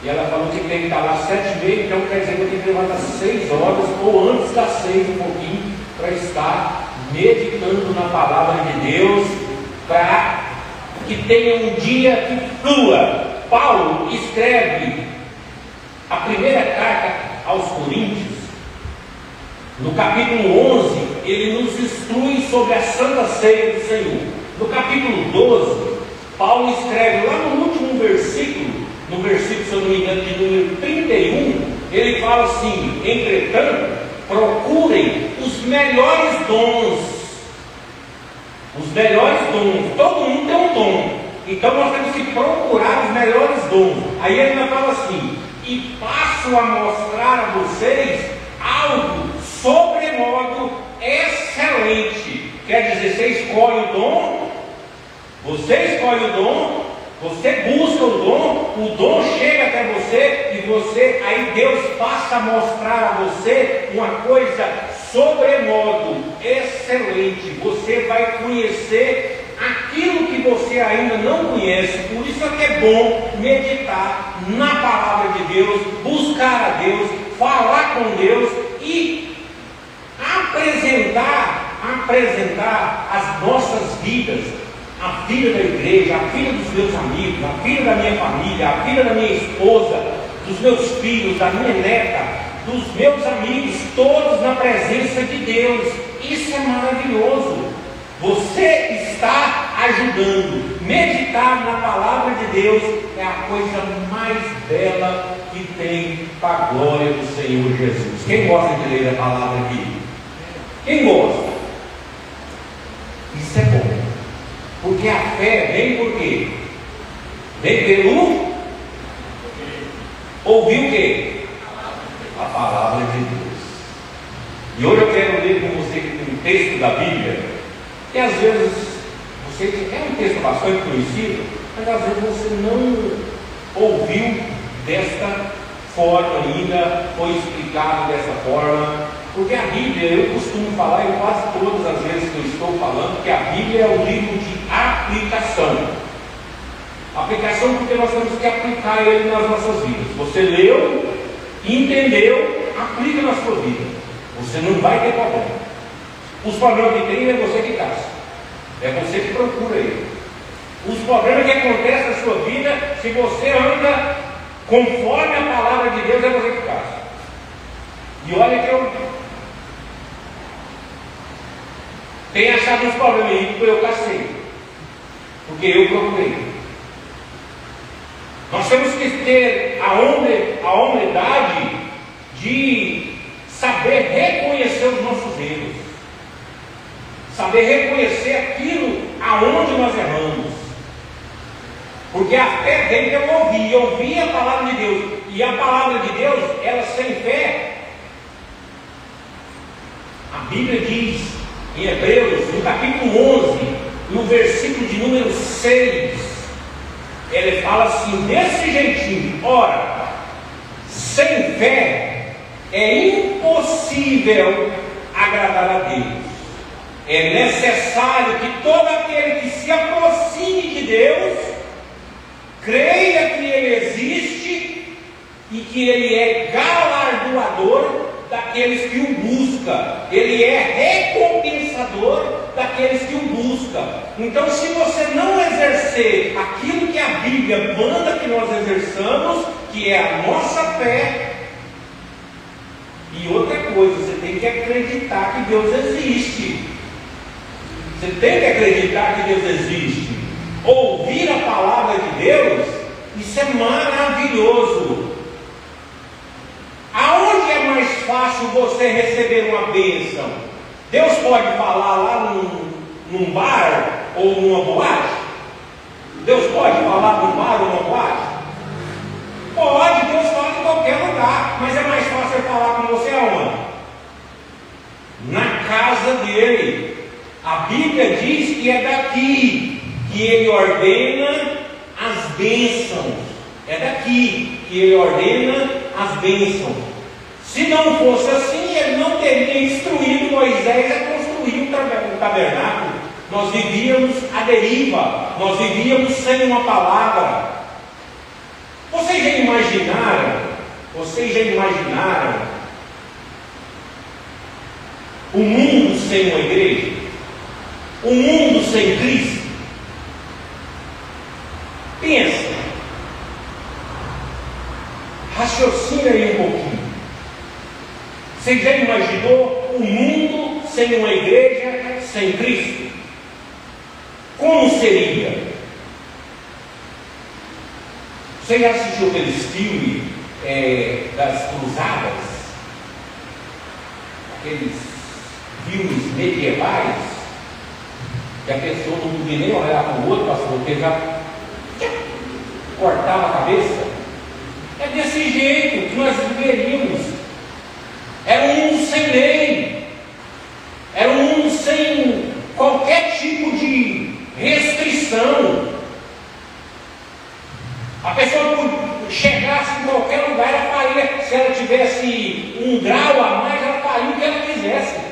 E ela falou que tem que estar lá às 7h30, então quer dizer que eu tenho que levantar às 6 horas, ou antes das 6 um pouquinho, para estar meditando na palavra de Deus, para que tenha um dia que flua. Paulo escreve a primeira carta aos Coríntios, no capítulo 11, ele nos instrui sobre a Santa Ceia do Senhor. No capítulo 12, Paulo escreve lá no último versículo, no versículo, se eu não me engano, de número 31, ele fala assim: entretanto, procurem os melhores dons. Os melhores dons, todo mundo tem um dom, então nós temos que procurar os melhores dons. Aí ele ainda fala assim: e passo a mostrar a vocês algo sobremodo excelente. Quer dizer, você escolhe o dom, você busca o dom chega até você, e você, aí Deus passa a mostrar a você uma coisa sobremodo excelente. Você vai conhecer aquilo que você ainda não conhece. Por isso é que é bom meditar na palavra de Deus, buscar a Deus, falar com Deus e apresentar as nossas vidas, a vida da igreja, a vida dos meus amigos, a vida da minha família, a vida da minha esposa, dos meus filhos, da minha neta, dos meus amigos, todos na presença de Deus. Isso é maravilhoso. Você está ajudando. Meditar na palavra de Deus é a coisa mais bela que tem para a glória do Senhor Jesus. Quem gosta de ler a palavra aqui? Quem gosta? Isso é bom. Porque a fé vem por quê? Vem pelo ouvir o quê? A palavra de Deus. E hoje eu quero ler com você um texto da Bíblia, que às vezes você é um texto bastante conhecido, mas às vezes você não ouviu desta forma ainda, foi explicado dessa forma. Porque a Bíblia, eu costumo falar, e quase todas as vezes que eu estou falando, que a Bíblia é um livro de aplicação. Aplicação porque nós temos que aplicar ele nas nossas vidas. Você leu, entendeu, aplica na sua vida. Você não vai ter problema. Os problemas que tem é você que caça. É você que procura ele. Os problemas que acontecem na sua vida, se você anda conforme a palavra de Deus, é você que caça. E olha que eu tenho achado uns problemas aí, porque eu cacei, porque eu procurei. Nós temos que ter a humildade de saber reconhecer os nossos erros, saber reconhecer aquilo aonde nós erramos, porque a fé vem pelo ouvir a palavra de Deus, e a palavra de Deus, ela sem fé, a Bíblia diz em Hebreus, no capítulo 11, no versículo de número 6, ele fala assim, desse jeitinho: ora, sem fé é impossível agradar a Deus. É necessário que todo aquele que se aproxime de Deus creia que Ele existe e que Ele é galardoador daqueles que o buscam. Ele é recompensador daqueles que o buscam. Então, se você não exercer aquilo que a Bíblia manda que nós exerçamos, que é a nossa fé, e outra coisa, você tem que acreditar que Deus existe. Você tem que acreditar que Deus existe. Ouvir a palavra de Deus, isso é maravilhoso. Aonde é mais fácil você receber uma bênção? Deus pode falar lá num bar ou numa boate? Deus pode falar num bar ou numa boate? Pode, Deus fala em qualquer lugar, mas é mais fácil falar com você aonde? Na casa dele. A Bíblia diz que é daqui que ele ordena as bênçãos. É daqui que ele ordena as bênçãos. Se não fosse assim, ele não teria instruído Moisés a construir o tabernáculo. Nós vivíamos à deriva, nós vivíamos sem uma palavra. Vocês já imaginaram imaginaram o mundo sem uma igreja? O mundo sem Cristo? Pensa, raciocina aí um pouquinho. Você já imaginou o mundo sem uma igreja, sem Cristo? Como seria? Você já assistiu aqueles filmes das cruzadas? Aqueles filmes medievais? Que a pessoa não podia nem olhar para o outro, pastor, porque já cortava a cabeça. É desse jeito que nós viveríamos. Era um mundo sem lei, era um mundo sem qualquer tipo de restrição. A pessoa chegasse em qualquer lugar, ela faria, se ela tivesse 1 grau a mais, ela faria o que ela quisesse.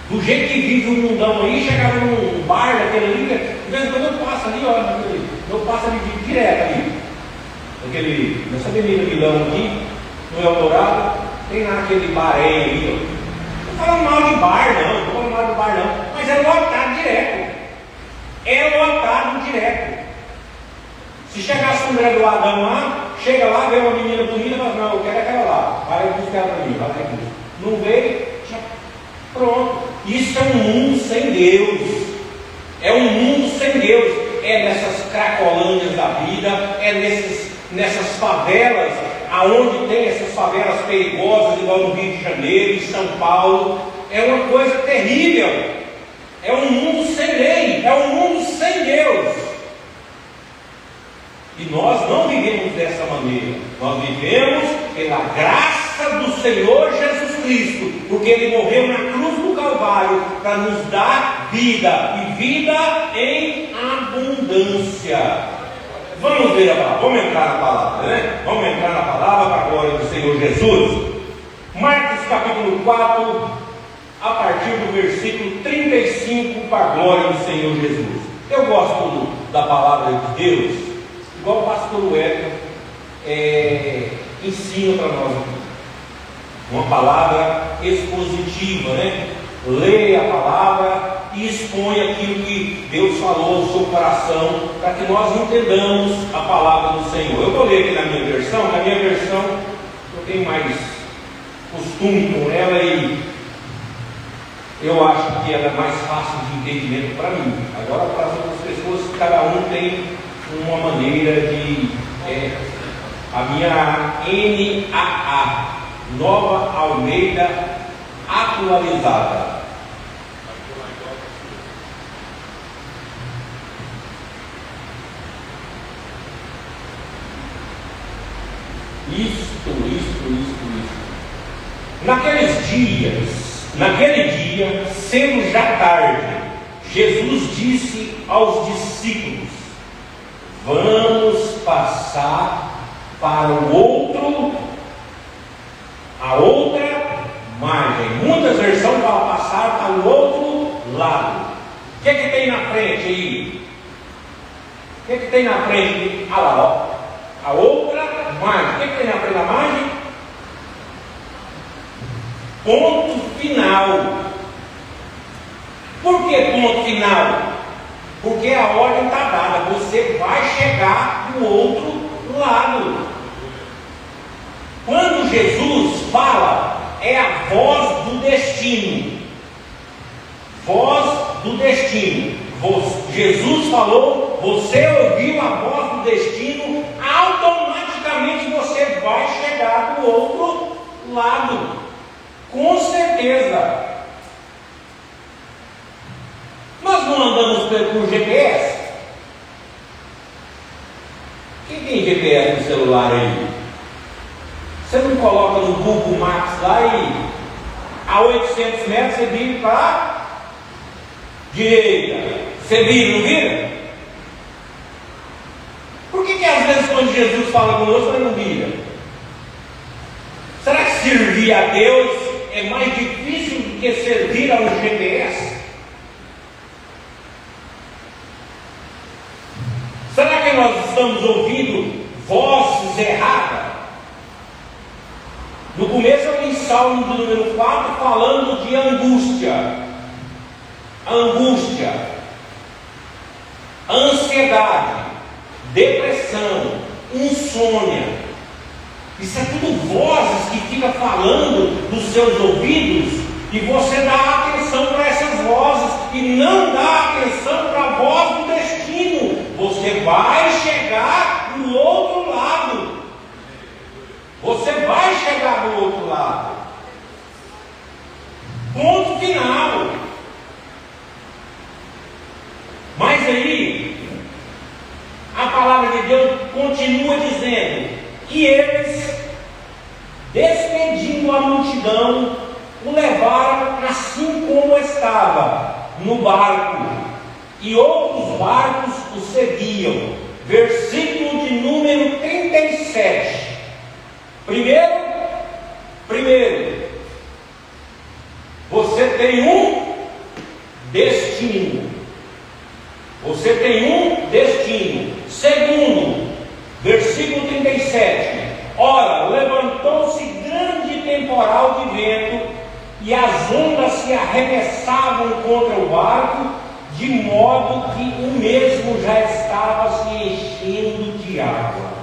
Do jeito que vive o mundão aí, chegava num bar daquele ali, de vez em quando eu passo ali, olha, eu passo ali direto ali. Nessa avenida Milão aqui, no Eldorado, tem lá aquele baré ali, ó. Não falando mal de bar não, não falando mal de bar não, mas é lotado direto. É lotado direto. Se chegasse um graduadão lá, chega lá, vê uma menina bonita, mas não, eu quero aquela lá, vai buscar ela para mim, vai aqui. Não veio, pronto. Isso é um mundo sem Deus. É um mundo sem Deus. É nessas cracolândias da vida, é nessas favelas, aonde tem essas favelas perigosas, igual no Rio de Janeiro, em São Paulo. É uma coisa terrível. É um mundo sem lei, é um mundo sem Deus. E nós não vivemos dessa maneira. Nós vivemos pela graça do Senhor Jesus Cristo, porque Ele morreu na cruz do Calvário para nos dar vida, e vida em abundância. Vamos ver a palavra, vamos entrar na palavra, né? Vamos entrar na palavra para a glória do Senhor Jesus. Marcos capítulo 4, a partir do versículo 35, para a glória do Senhor Jesus. Eu gosto da palavra de Deus, igual o pastor Wellington ensina para nós aqui. Uma palavra expositiva, né? Leia a palavra e expõe aquilo que Deus falou no seu coração, para que nós entendamos a palavra do Senhor. Eu vou ler aqui na minha versão, eu tenho mais costume com ela e eu acho que ela é mais fácil de entendimento para mim. Agora, para as outras pessoas, cada um tem uma maneira de. A minha NAA, Nova Almeida Atualizada. Isto. Naquele dia, sendo já tarde, Jesus disse aos discípulos: vamos passar para a outra margem. Muitas versões falam passar para o outro lado. O que é que tem na frente aí? O que é que tem na frente? Ah lá, ó. A outra margem. O que é que tem na frente da margem? Ponto final. Por que ponto final? Porque a ordem está dada. Você vai chegar do outro lado. Quando Jesus fala, é a voz do destino. Voz do destino. Jesus falou, você ouviu a voz do destino, automaticamente você vai chegar do outro lado. Com certeza. Nós não andamos por GPS? Quem tem GPS no celular aí? Você não coloca no Google Maps lá e a 800 metros você vira para a direita. Você vira, não vira? Por que às vezes quando Jesus fala conosco, ele não vira? Será que servir a Deus é mais difícil do que servir a um GPS? nós estamos ouvindo vozes erradas? No começo eu li Salmo do número 4 falando de angústia, ansiedade, depressão, insônia. Isso é tudo vozes que ficam falando nos seus ouvidos, e você dá atenção para essas vozes e não dá atenção para a voz do destino. Você vai chegar do outro lado. Você vai chegar do outro lado. Ponto final. Mas aí, a palavra de Deus continua dizendo que eles, despedindo a multidão, o levaram assim como estava, no barco, e outros barcos o seguiam. Versículo de número 37. Primeiro, você tem um destino. Você tem um destino. Segundo, versículo 37. Ora, levantou-se grande temporal de vento, e as ondas se arremessavam contra o barco, de modo que o mesmo já estava se enchendo de água.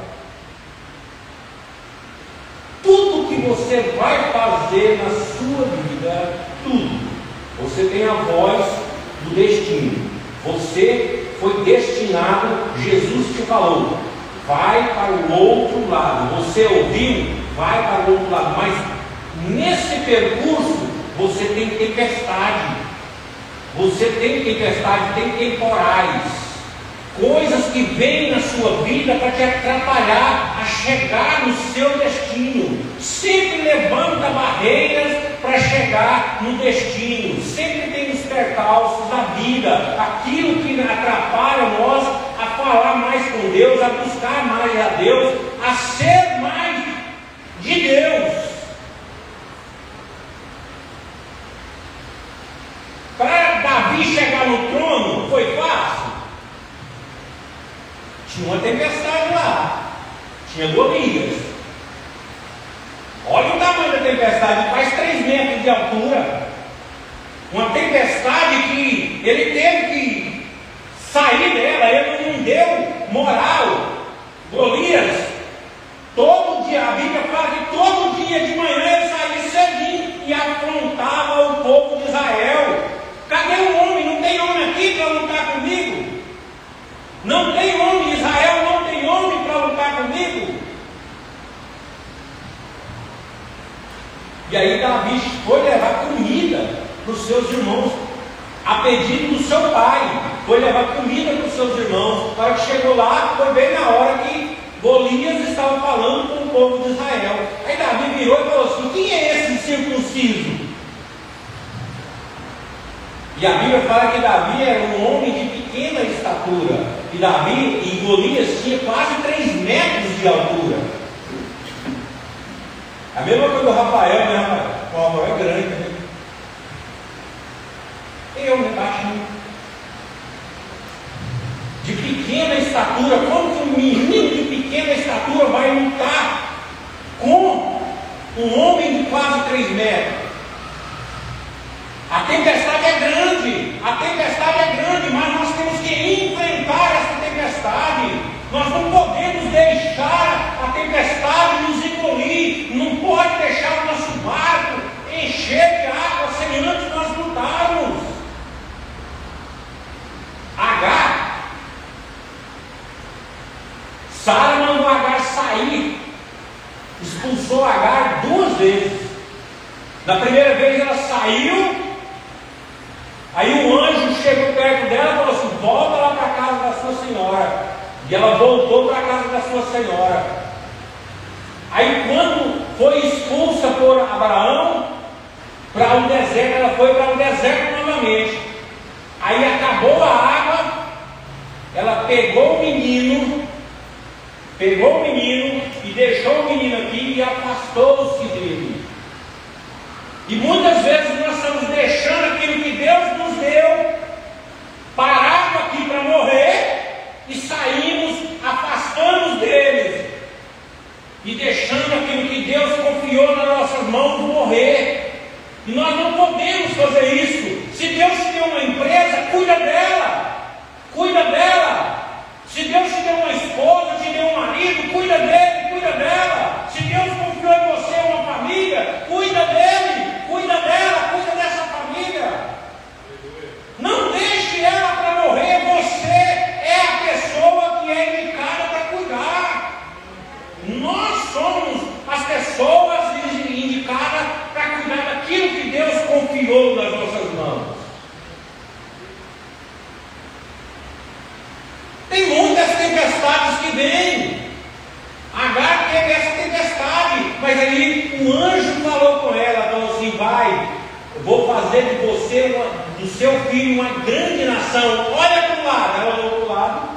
Tudo que você vai fazer na sua vida, tudo, você tem a voz do destino. Você foi destinado, Jesus te falou, vai para o outro lado. Você ouviu, vai para o outro lado. Mas nesse percurso você tem tempestade. Você tem tempestade, tem temporais, coisas que vêm na sua vida para te atrapalhar a chegar no seu destino. Sempre levanta barreiras para chegar no destino. Sempre tem os percalços da vida, aquilo que atrapalha nós a falar mais com Deus, a buscar mais a Deus, a ser mais de Deus. Para Davi chegar no trono foi fácil? Tinha uma tempestade lá, tinha Golias. Olha o tamanho da tempestade, faz 3 metros de altura. Uma tempestade que ele teve que sair dela, ele não deu moral. Golias, todo dia, a Bíblia fala que todo dia de manhã ele saía cedinho e afrontava o povo de Israel. Cadê o homem? Não tem homem aqui para lutar comigo? Não tem homem, Israel não tem homem para lutar comigo? E aí Davi foi levar comida para os seus irmãos, a pedido do seu pai, foi levar comida para os seus irmãos. Na hora que chegou lá, foi bem na hora que Golias estava falando com o povo de Israel. Aí Davi virou e falou assim: quem é esse circunciso? E a Bíblia fala que Davi era um homem de pequena estatura. E Davi e Golias tinha quase 3 metros de altura. A mesma coisa do Rafael, né, Rafael? O Rafael é grande, né? Eu, né, baixinho. De pequena estatura. Como que um menino de pequena estatura vai lutar com um homem de quase 3 metros? A tempestade é grande, mas nós temos que enfrentar essa tempestade. Nós não podemos deixar a tempestade nos engolir. Não pode deixar o nosso barco encher de água sem antes nós lutarmos. Agar, Sara mandou Agar sair, expulsou Agar 2 vezes. Na primeira vez ela saiu. Aí o anjo chegou perto dela e falou assim: volta lá para a casa da sua senhora. E ela voltou para a casa da sua senhora. Aí quando foi expulsa por Abraão para o deserto, ela foi para o deserto novamente. Aí acabou a água, ela pegou o menino e deixou o menino aqui e afastou-se dele. E muitas vezes nós estamos deixando aquilo que Deus nos deu parado aqui para morrer e saímos a tempestades que vêm. Agar teve essa tempestade, mas aí o anjo falou com ela, falou assim: vai, eu vou fazer de você, do seu filho, uma grande nação. Olha para o lado. Ela olhou para o lado,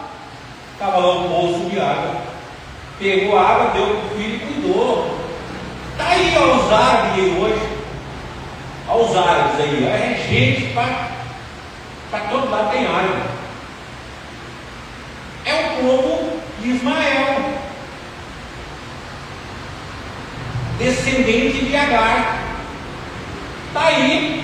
estava lá um poço de água, pegou a água, deu para o filho e cuidou. Está aí aos árabes aí hoje, aos árabes aí, é gente para todo lado tem árabe. É o povo de Ismael, descendente de Agar. Está aí,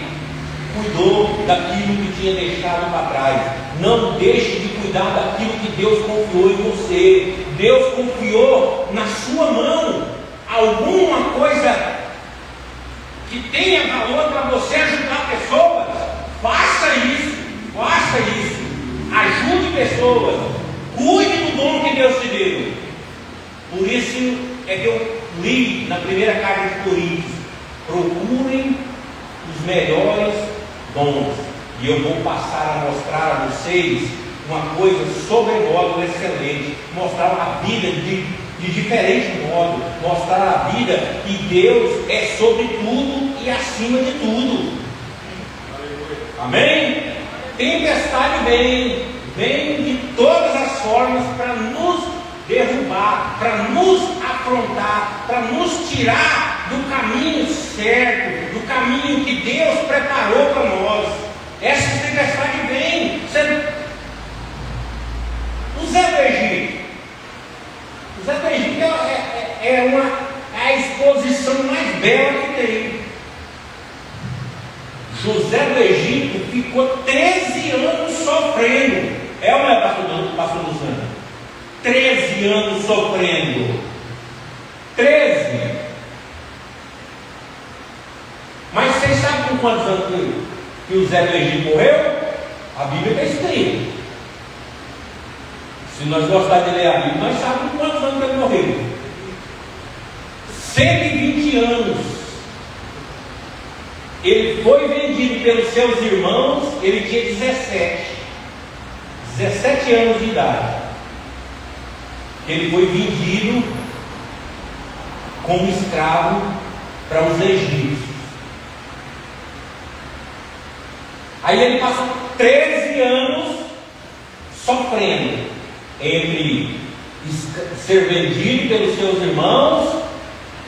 cuidou daquilo que tinha deixado para trás. Não deixe de cuidar daquilo que Deus confiou em você. Deus confiou na sua mão alguma coisa que tenha valor para você ajudar pessoas. Faça isso, faça isso. Ajude pessoas. Cuide do dom que Deus te deu. Por isso é que eu li na primeira carta de Coríntios: procurem os melhores dons. E eu vou passar a mostrar a vocês uma coisa sobremodo excelente. Mostrar a vida de diferente modo. Mostrar a vida que Deus é sobre tudo e acima de tudo. Amém? Tempestade vem de todas as formas para nos derrubar, para nos afrontar, para nos tirar do caminho certo, do caminho que Deus preparou para nós. Essa tempestade vem. O Zé do Egito. O Zé do Egito é a exposição mais bela que tem. José do Egito ficou 13 anos sofrendo. É ou não é, pastor Luciano? 13 anos sofrendo. 13. Mas vocês sabem com quantos anos que o Zé do Egito morreu? A Bíblia está escrita. Se nós gostarmos de ler a Bíblia, nós sabemos com quantos anos ele morreu. 120 anos. Ele foi vendido pelos seus irmãos, ele tinha 17 anos de idade. Ele foi vendido como escravo para os egípcios. Aí ele passou 13 anos sofrendo entre ser vendido pelos seus irmãos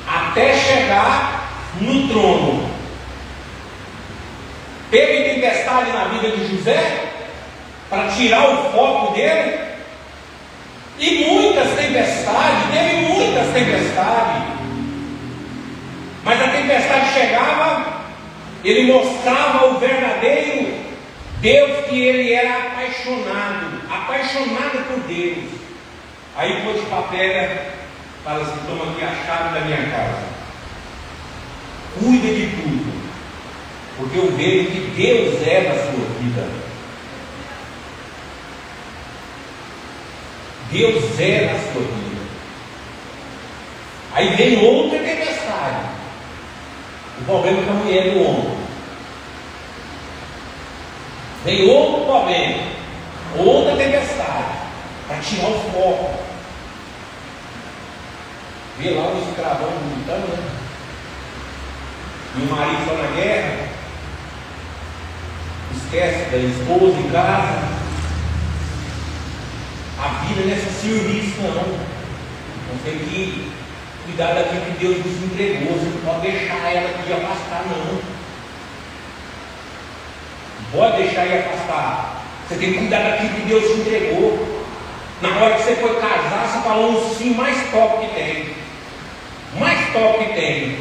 até chegar no trono. Teve tempestade na vida de José para tirar o foco dele, e muitas tempestades, teve muitas tempestades, mas a tempestade chegava, ele mostrava o verdadeiro Deus, que ele era apaixonado por Deus. Aí Potifar pega, fala assim: toma aqui a chave da minha casa, cuida de tudo, porque eu vejo que Deus é na sua vida. Deus é na sua vida. Aí vem outra tempestade. O problema com a mulher do homem. Vem outro problema, outra tempestade, para tirar o foco. Vê lá o escravão gritando, né? E o marido está na guerra, esquece da esposa em casa. A vida não é só serviço, não. Nós temos que cuidar daquilo que Deus nos entregou. Você não pode deixar ela aqui afastar, não. Não pode deixar ir afastar. Você tem que cuidar daquilo que Deus te entregou. Na hora que você foi casar, você falou um sim mais top que tem. Mais top que tem.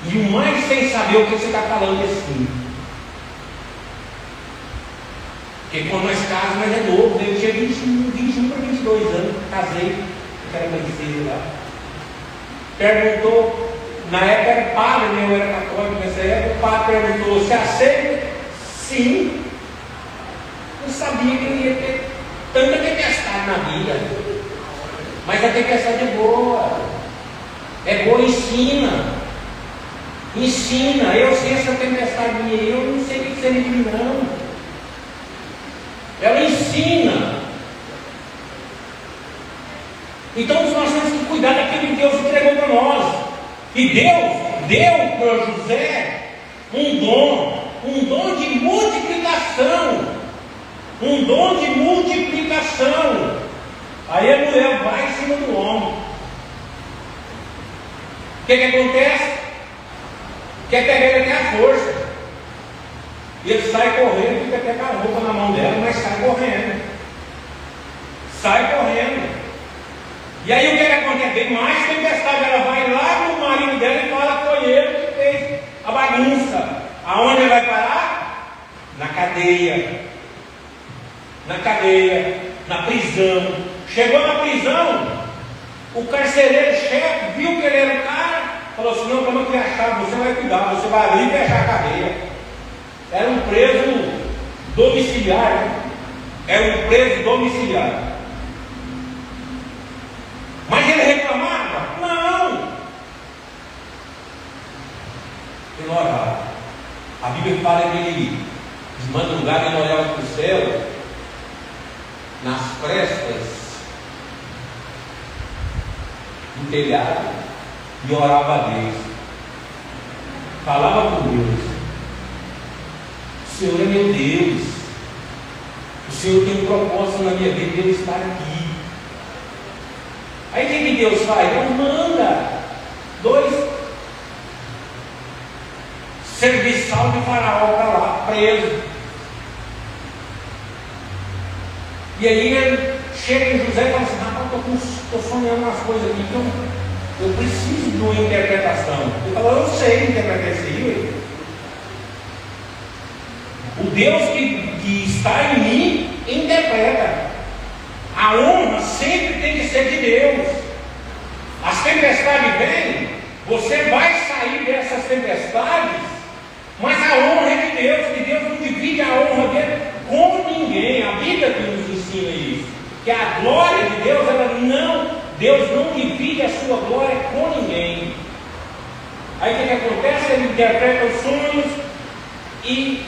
E o mais sem saber o que você está falando é sim. Porque quando nós casamos, nós é novo. Eu tinha 21 para 22 anos, casei, eu era conhecido lá. Perguntou, na época era padre, né? Eu era católico nessa época. O padre perguntou: você aceita? Sim. Eu sabia que eu ia ter tanta tempestade na vida, mas a tempestade é boa. É boa, ensina. Eu sei essa tempestade minha, eu não sei o que você me diz, não. Ela ensina. E Deus deu para José um dom de multiplicação. Um dom de multiplicação. Aí a mulher vai em cima do homem. O que acontece? Quer pegar ele até a força. E ele sai correndo, fica até com a roupa na mão dela, mas sai correndo. Sai correndo. E aí o que acontece? Tem mais tempestade. Ela vai lá no marido dela e fala que foi ele que fez a bagunça. Aonde ele vai parar? Na cadeia. Na cadeia, na prisão. Chegou na prisão, o carcereiro-chefe viu que ele era o cara, falou assim: não, como eu te achar, você vai cuidar, você vai ali e fechar a cadeia. Era um preso domiciliar. Era um preso domiciliar. Mas ele reclamava? Não. Ele orava. A Bíblia fala que ele, de madrugada, ele olhava para o céu, nas frestas do telhado, e orava a Deus. Falava com Deus: o Senhor é meu Deus, o Senhor tem um propósito na minha vida, Deus está aqui. Aí o que Deus faz? Deus manda 2 serviçal de Faraó para lá, preso. E aí ele chega em José e fala assim: rapaz, estou sonhando umas coisas aqui que eu preciso de uma interpretação. Ele falou: eu sei interpretar isso aí. O Deus que está em mim interpreta. A honra sempre tem que ser de Deus. As tempestades vêm, você vai sair dessas tempestades, mas a honra é de Deus, que Deus não divide a honra dele com ninguém. A Bíblia que nos ensina isso, que a glória de Deus, Deus não divide a sua glória com ninguém. Aí o que acontece? Ele interpreta os sonhos e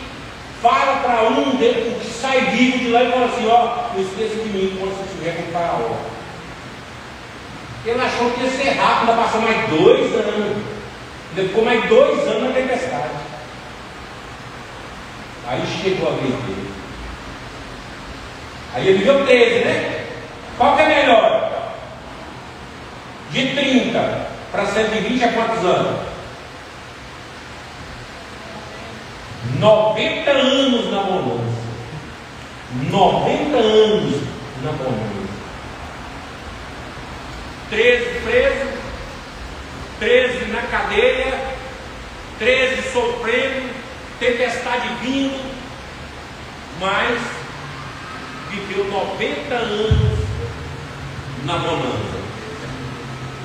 fala para um deles, o que sai vivo de lá, e fala assim: ó, não esqueça de mim quando você estiver com o Faraó. Ele achou que ia ser rápido, ainda passou mais 2 anos, ainda ficou mais 2 anos na tempestade. Aí chegou a vez dele. Aí ele viu 13, né? Qual que é melhor? De 30 para 120 a quantos anos? 90 anos na bonança. 90 anos na bonança. 13 preso, 13 na cadeia, 13 sofrendo, tempestade vindo, mas viveu 90 anos na bonança.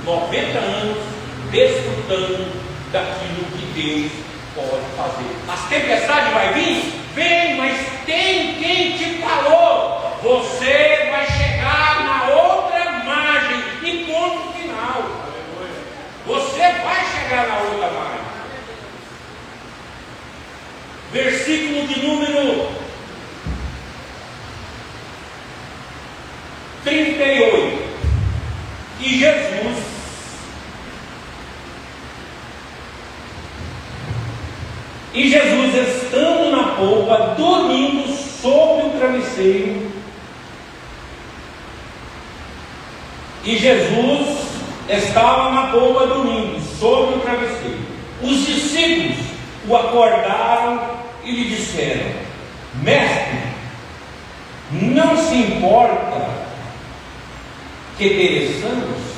90 anos desfrutando daquilo que Deus pode fazer. As tempestades vai vir? Vem, mas tem quem te falou: você vai chegar na outra margem e ponto final. Você vai chegar na outra margem. Versículo de número 38. E Jesus, estando na polpa, dormindo sobre o travesseiro, e Jesus estava na polpa dormindo sobre o travesseiro. Os discípulos o acordaram e lhe disseram: mestre, não se importa que pereçamos?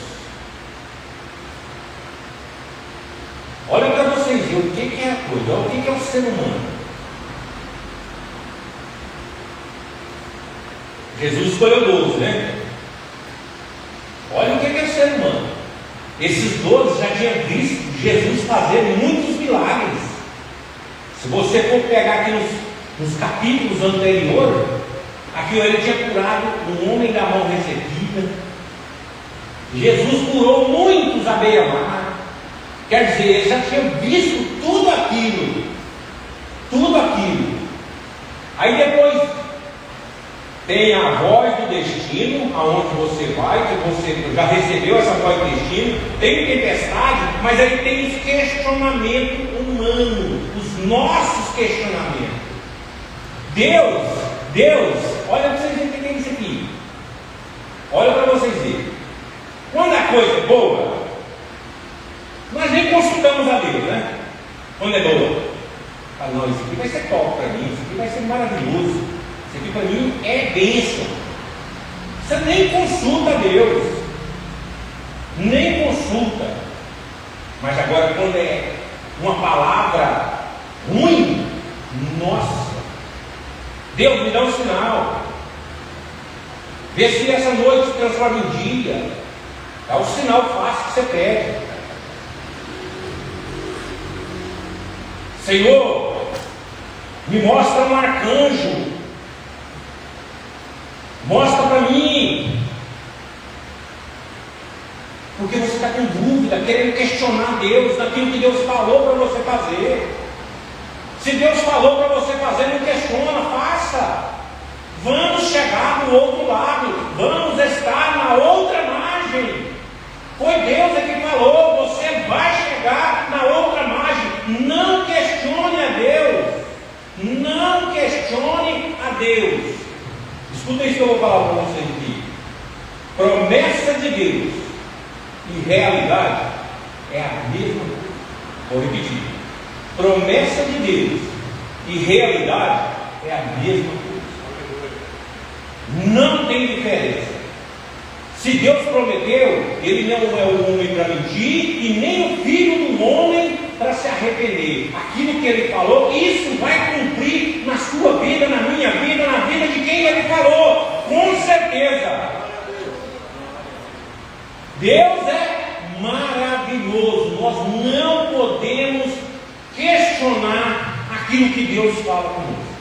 Olha para vocês verem o que é a coisa, o que é o ser humano. Jesus escolheu 12, né? Olha o que é o ser humano. Esses 12 já tinham visto Jesus fazer muitos milagres. Se você for pegar aqui nos capítulos anteriores, aqui ele tinha curado um homem da mão ressequida. Jesus curou muitos à beira-mar. Quer dizer, ele já tinha visto tudo aquilo. Tudo aquilo. Aí depois Tem a voz do destino, aonde você vai, que você já recebeu essa voz do destino. Tem tempestade, mas aí tem os questionamentos humanos, os nossos questionamentos. Deus, olha para vocês entenderem isso aqui. Olha para vocês verem. Quando a coisa é boa, nós nem consultamos a Deus, né? Quando é boa, fala, não, isso aqui vai ser top para mim, isso aqui vai ser maravilhoso, isso aqui para mim é bênção. Você nem consulta a Deus, nem consulta. Mas agora, quando é uma palavra ruim, nossa, Deus me dá um sinal. Vê se essa noite se transforma em dia. É o sinal fácil que você pede. Senhor, me mostra um arcanjo. Mostra para mim. Porque você está com dúvida, querendo questionar Deus naquilo que Deus falou para você fazer. Se Deus falou para você fazer, não questiona, faça. Vamos chegar do outro lado, vamos estar na outra margem. Foi Deus que falou, você vai chegar na outra margem. Não questione a Deus, não questione a Deus. Escuta isso que eu vou falar para vocês aqui. Promessa de Deus e realidade é a mesma coisa. Vou repetir. Promessa de Deus e realidade é a mesma coisa. Não tem diferença. Se Deus prometeu, Ele não é o homem para mentir e nem o filho do homem para se arrepender. Aquilo que Ele falou, isso vai cumprir na sua vida, na minha vida, na vida de quem Ele falou, com certeza. Deus é maravilhoso. Nós não podemos questionar aquilo que Deus fala conosco.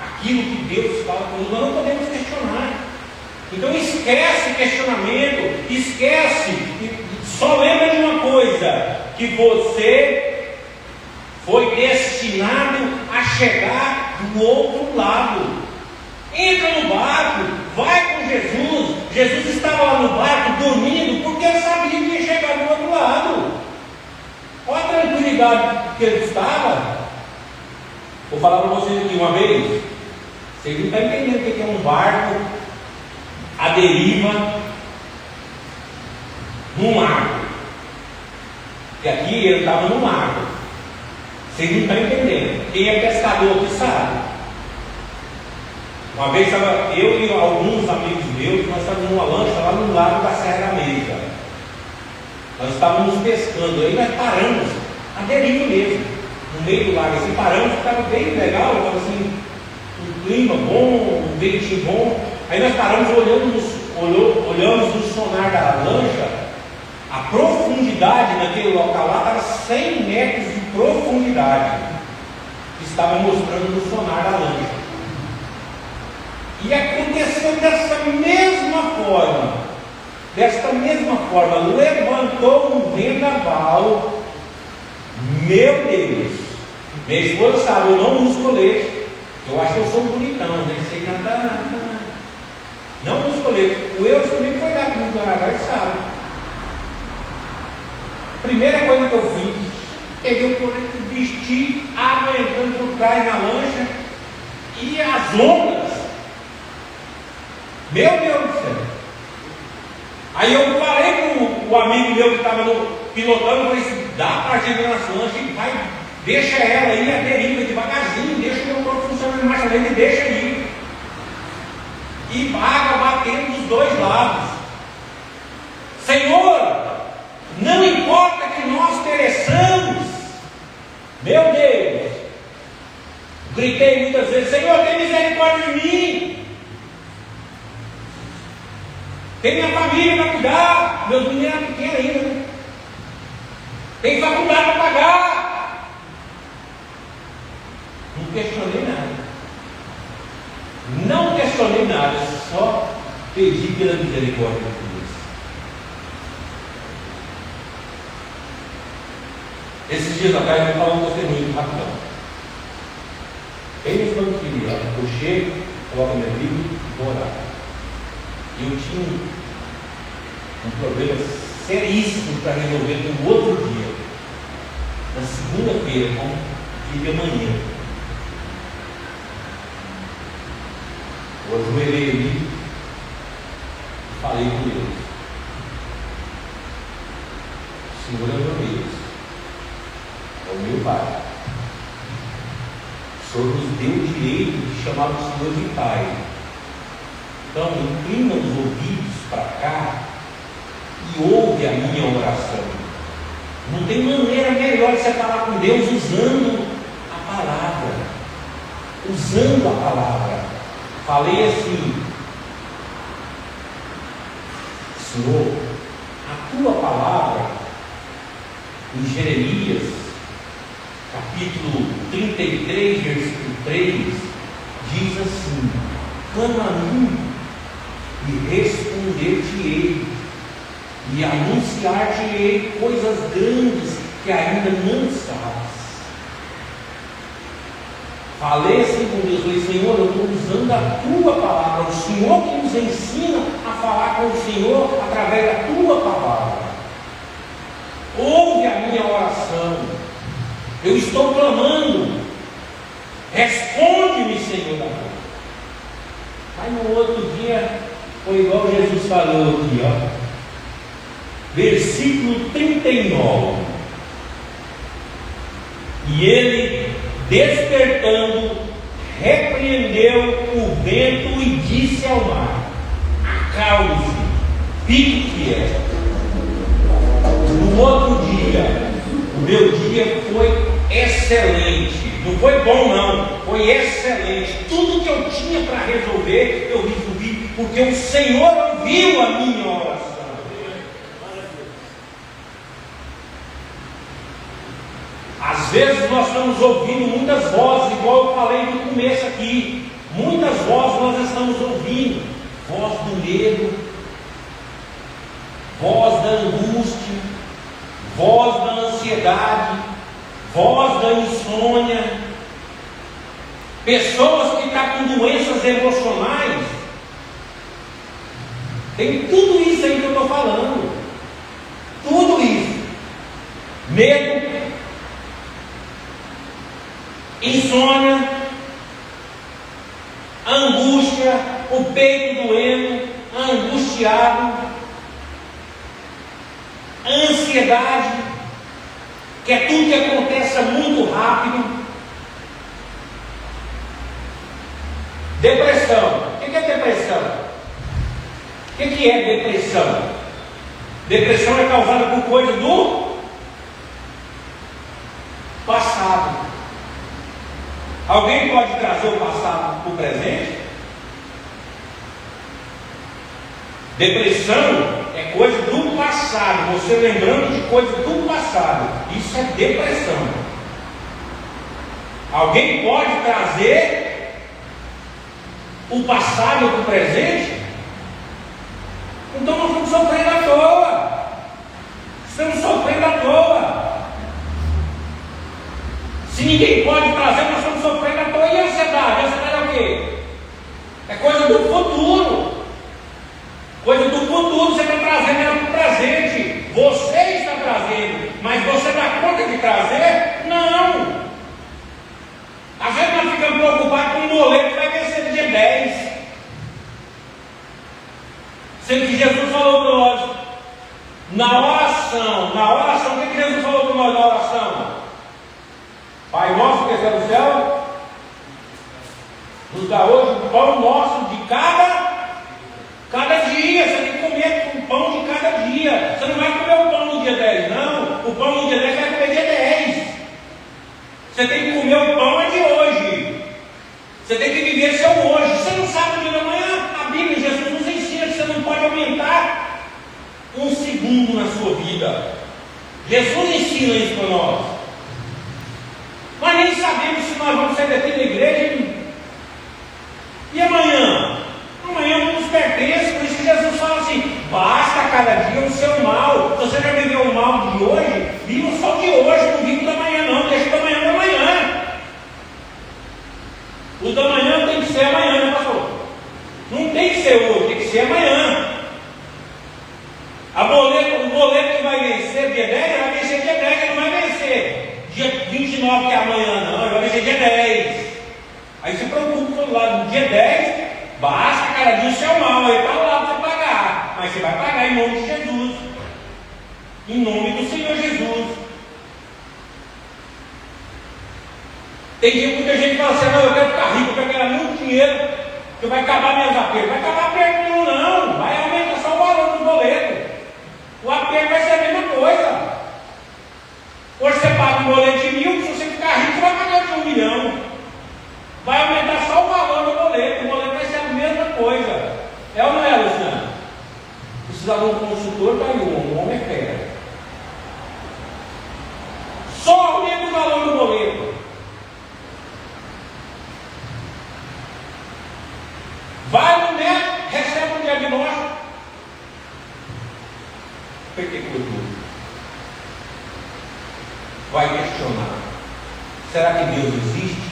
Aquilo que Deus fala conosco, nós não podemos questionar. Então esquece questionamento, esquece, só lembra de uma coisa, que você foi destinado a chegar do outro lado. Entra no barco, vai com Jesus. Jesus estava lá no barco dormindo, porque ele sabia que ia chegar do outro lado. Olha a tranquilidade que ele estava. Vou falar para vocês aqui uma vez. Vocês não estão entendendo o que é um barco à deriva num lago. E aqui ele estava no lago. Vocês não estão entendendo. Quem é pescador que sabe. Uma vez estava eu e alguns amigos meus, nós estávamos numa lancha lá no lago da Serra da Mesa. Nós estávamos pescando, aí nós paramos, a deriva mesmo, no meio do lago, assim, paramos, estava bem legal, estava assim, um clima bom, um ventinho bom. Aí nós paramos, olhamos no sonar da lancha, a profundidade naquele local lá estava 100 metros de profundidade, que estava mostrando no sonar da lancha. E aconteceu desta mesma forma, levantou um vendaval. Meu Deus, minha esposa sabe, eu não uso colete. Eu acho que eu sou bonitão, nem sei nadar. Não uso colete. O Euros comigo foi lá comigo no Canadá e sabe. Primeira coisa que eu fiz, peguei o colete, vesti, água entrando por trás na lancha e as ondas. Meu Deus do céu. Aí eu falei com o amigo meu que estava pilotando, eu falei assim, dá para a gente nas lanchas e vai, deixa ela aí, a deriva devagarzinho, deixa o motor funcionando mais lento e deixa aí. E água batendo dos dois lados. Senhor, não importa que nós pereçamos. Meu Deus. Gritei muitas vezes, Senhor, tem misericórdia de mim. Tem minha família para cuidar, meus meninos eram pequenos ainda, né? Tem faculdade para pagar. Não questionei nada. Não questionei nada, só pedi pela misericórdia de Deus. Esses dias atrás eu falava um testemunho rapidão. Bem nesse banquinho, eu chego, coloco a minha Bíblia, orar. Eu tinha um problema seríssimo para resolver no outro dia, na segunda-feira, como dia de amanhã. Eu ajoelhei ali e falei com Deus: Senhor é meu Deus, é o meu Pai. O Senhor nos deu o direito de chamar o Senhor de Pai. Então, inclina os ouvidos para cá e ouve a minha oração. Não tem maneira melhor de você falar com Deus usando a palavra. Usando a palavra. Falei assim: Senhor, a tua palavra, em Jeremias, capítulo 33, versículo 3, diz assim: clama a mim e responder-te-ei, e anunciar-te-ei coisas grandes que ainda não sabes. Falei assim com Deus, falei: Senhor, eu estou usando a tua palavra, o Senhor que nos ensina a falar com o Senhor através da tua palavra. Ouve a minha oração, eu estou clamando, responde-me, Senhor da glória. Mas no outro dia foi igual Jesus falou aqui, ó, versículo 39. E ele, despertando, repreendeu o vento e disse ao mar: acalme-se, fique quieto. No outro dia, o meu dia foi excelente. Não foi bom não, foi excelente. Tudo que eu tinha para resolver, eu resolvi, porque o Senhor ouviu a minha oração. Às vezes nós estamos ouvindo muitas vozes, igual eu falei no começo aqui. Muitas vozes nós estamos ouvindo: voz do medo, voz da angústia, voz da ansiedade, voz da insônia. Pessoas que estão com doenças emocionais. Tem tudo isso aí que eu estou falando. Tudo isso. Medo, insônia, angústia, o peito doendo, angustiado, ansiedade, que é tudo que acontece muito rápido. Depressão. O que é depressão? O que é depressão? Depressão é causada por coisa do passado. Alguém pode trazer o passado para o presente? Depressão é coisa do passado, você lembrando de coisa do passado. Isso é depressão. Alguém pode trazer o passado para o presente? Então nós estamos sofrendo à toa. Estamos sofrendo à toa. Se ninguém pode trazer, nós estamos sofrendo à toa. E a ansiedade? A ansiedade é o quê? É coisa do futuro. Coisa do futuro, você está trazendo ela para o presente. Você está trazendo, mas você dá conta de trazer? Não. Às vezes nós ficamos preocupados com um boleto que vai vencer no dia 10. Sendo que Jesus falou para nós, na oração, o que Jesus falou para nós na oração? Pai nosso que está no céu, nos dá hoje o pão nosso de cada dia. Você tem que comer o pão de cada dia. Você não vai comer o pão no dia 10, não. O pão no dia 10 vai comer dia 10. Você tem que comer o pão de hoje. Você tem que viver seu hoje. Você não sabe o dia da manhã. A Bíblia, Jesus nos ensina que você não pode aumentar um segundo na sua vida. Jesus ensina isso para nós. Nós nem sabemos se nós vamos sair daqui da igreja. E amanhã? Amanhã não nos pertence. Por isso que Jesus fala assim: basta cada dia o seu mal. Se você já viveu o mal de hoje, viva só de hoje, não viva da manhã não. Deixa da manhã da manhã. O da manhã tem que ser amanhã, né, pastor? Não tem ser hoje, tem que ser amanhã. O boleto que vai vencer dia 10, vai vencer dia 10, ele não vai vencer dia 29, que é amanhã, não, ele vai vencer dia 10. Aí se preocupa todo lado, no dia 10, basta cada dia o seu mal, aí está lá para você pagar. Mas você vai pagar em nome de Jesus, em nome do Senhor Jesus. Tem dia que muita gente fala assim: não, eu quero ficar rico, eu quero ganhar muito dinheiro, que vai acabar minhas apertos. Vai acabar aperto nenhum, não, vai aumentar só o valor do boleto. O aperto vai ser a mesma coisa. Hoje você paga um boleto de 1.000, se você ficar rico, você vai pagar de 1 milhão. Vai aumentar só o valor do boleto. O boleto vai ser a mesma coisa. É ou não é, Luciano? Precisava de um consultor, está aí, um homem é fera. Só aumenta o valor do boleto. Vai no médico, recebe um diagnóstico. Pequeno. Vai questionar: será que Deus existe?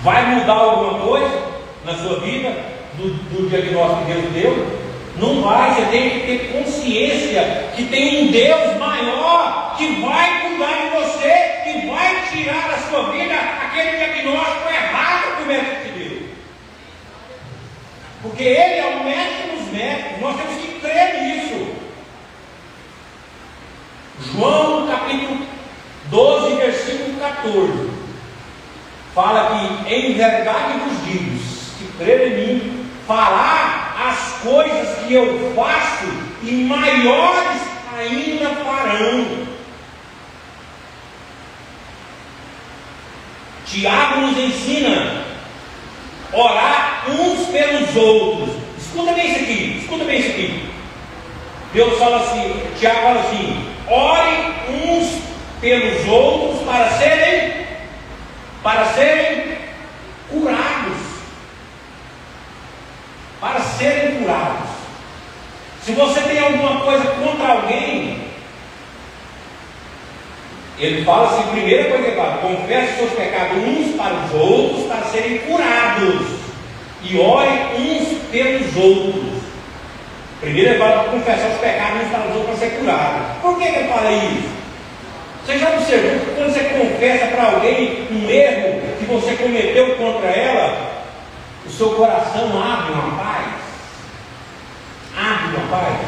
Vai mudar alguma coisa na sua vida do diagnóstico que Deus deu? Não vai. Você tem que ter consciência que tem um Deus maior que vai cuidar de você, que vai tirar da sua vida aquele diagnóstico errado que o médico te deu. Porque Ele é o médico dos médicos. Nós temos que crer nisso. João capítulo 12, versículo 14 fala que em verdade vos digo, que crer em mim, fará as coisas que eu faço e maiores ainda farão. Tiago nos ensina a orar uns pelos outros. Escuta bem isso aqui, escuta bem isso aqui. Deus fala assim, Tiago fala assim: orem uns pelos outros para serem curados. Para serem curados. Se você tem alguma coisa contra alguém, ele fala assim: primeira coisa que ele fala, confesse os seus pecados uns para os outros para serem curados, e orem uns pelos outros. Primeiro ele fala para confessar os pecados uns para os outros para ser curado. Por que ele fala isso? Você já observou que quando você confessa para alguém um erro que você cometeu contra ela, o seu coração abre uma paz? Abre uma paz.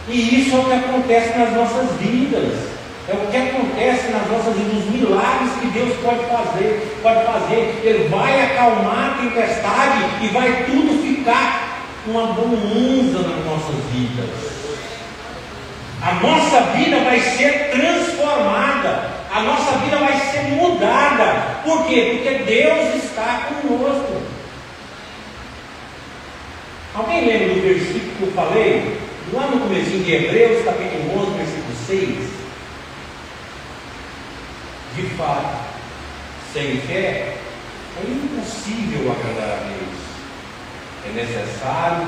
E isso é o que acontece nas nossas vidas. É o que acontece nas nossas vidas, os milagres que Deus pode fazer. Ele vai acalmar a tempestade e vai tudo ficar uma bonança nas nossas vidas. A nossa vida vai ser transformada, a nossa vida vai ser mudada. Por quê? Porque Deus está conosco. Alguém lembra do versículo que eu falei? Lá no comecinho de Hebreus, capítulo 11, versículo 6. De fato, sem fé é impossível agradar a Deus. É necessário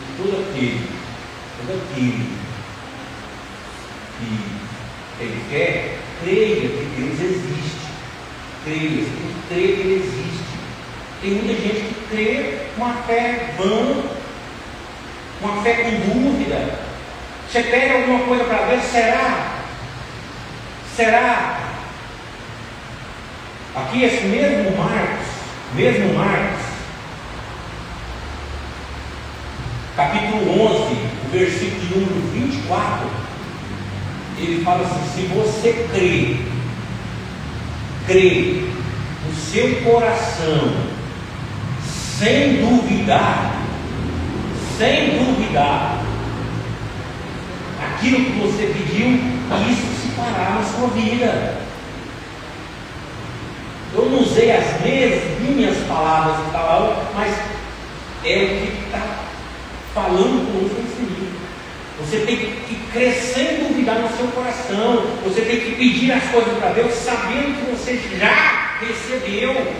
que todo aquele que tem fé, creia que Deus existe. Creia, você tem que crer que Ele existe. Tem muita gente que crê com uma fé vã, uma fé com dúvida. Você pede alguma coisa para Deus, será? Aqui esse mesmo Marcos, capítulo 11, o versículo de número 24, ele fala assim: se você crê no seu coração, sem duvidar, aquilo que você pediu, isso se fará na sua vida. Eu não usei as minhas palavras que estavam, mas é o que está falando conosco nesse livro. Você tem que crer sem duvidar no seu coração. Você tem que pedir as coisas para Deus, sabendo que você já recebeu.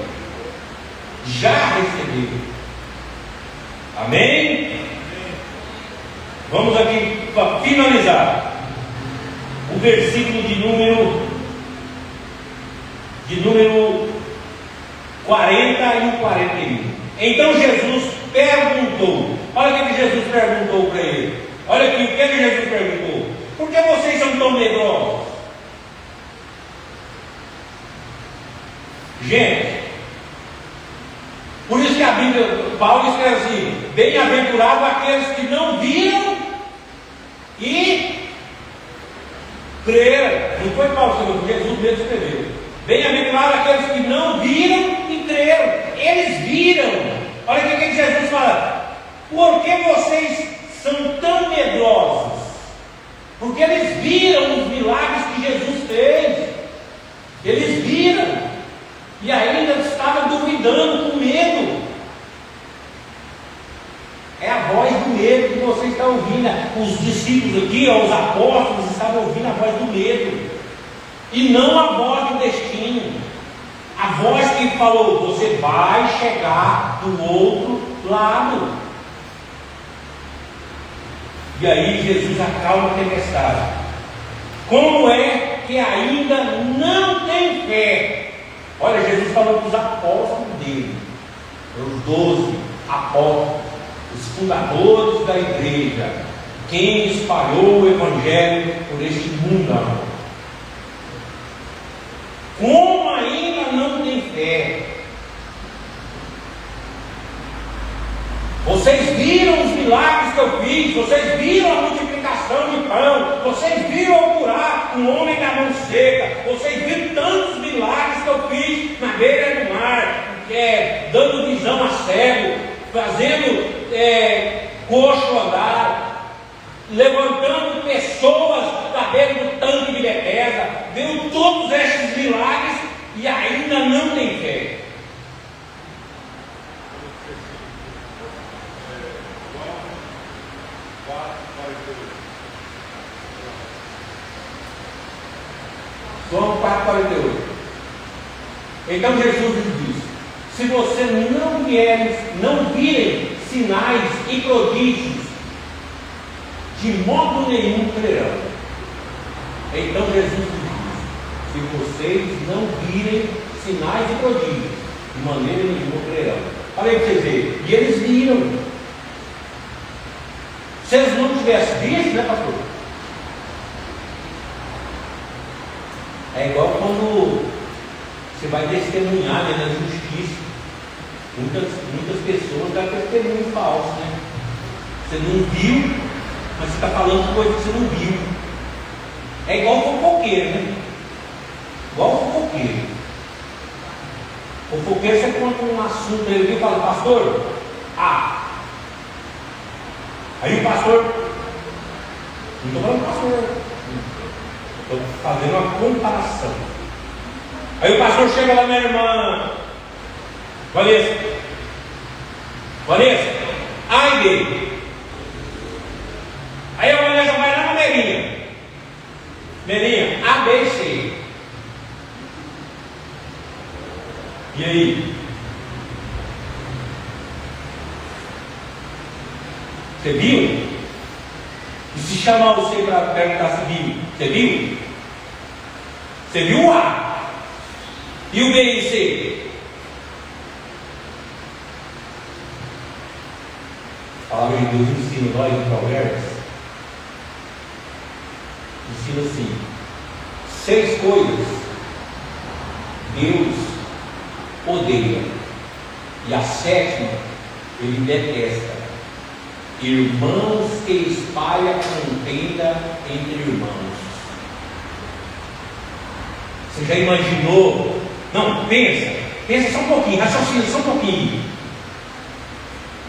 Já recebeu. Amém? Vamos aqui para finalizar. O versículo de número 40 e o 41. Então Jesus perguntou. Olha o que Jesus perguntou para ele. Olha aqui o que Jesus perguntou. Por que vocês são tão medrosos? Gente, por isso que a Bíblia, Paulo escreve assim: bem-aventurado aqueles que não viram e creram. Não foi Paulo que escreveu, Jesus mesmo escreveu. Bem-aventurado aqueles que não viram e creram. Eles viram. Olha o que Jesus fala. Por que vocês são tão medrosos? Porque eles viram os milagres que Jesus fez. Eles viram. E ainda estavam duvidando, com medo. É a voz do medo que você está ouvindo. Os discípulos aqui, os apóstolos, estavam ouvindo a voz do medo. E não a voz do destino. A voz que falou: você vai chegar do outro lado. E aí Jesus acalma a tempestade. Como é que ainda não tem fé? Olha, Jesus falou para os apóstolos dele, os 12 apóstolos, os fundadores da igreja, quem espalhou o evangelho por este mundo agora. Como ainda não tem fé? Vocês viram os milagres que eu fiz, vocês viram a multiplicação de pão, vocês viram eu curar um homem da mão seca, vocês viram tantos milagres que eu fiz na beira do mar, dando visão a cego, fazendo coxo andar, levantando pessoas da beira do tanque de Betesda, viu todos esses milagres e ainda não tem fé. João 4,48. Então Jesus diz: se você não virem sinais e prodígios, de modo nenhum crerão. Então Jesus diz: se vocês não virem sinais e prodígios, de maneira nenhuma crerão. Olha aí para vocês verem. E eles viram. Se eles não tivessem visto, né, pastor? É igual quando você vai testemunhar, né, na justiça. Muitas pessoas dão testemunho falso, né? Você não viu, mas você está falando coisa que você não viu. É igual fofoqueiro, né? Igual fofoqueiro. O fofoqueiro, você conta um assunto, ele fala: pastor, aí o pastor, não estou falando pastor, estou fazendo uma comparação. Aí o pastor chega lá na irmã Vanessa, ai dele. Aí a Vanessa vai lá na Merinha, A, B e C. E aí? Você viu? E se chamar você para perguntar se viu, você viu? Você viu o A? E o B e o C? A palavra de Deus ensina nós em Provérbios. Ensina assim: 6 coisas Deus odeia, e a 7ª Ele detesta: irmãos que espalham contenda entre irmãos. Você já imaginou? Não, pensa só um pouquinho, raciocina só um pouquinho.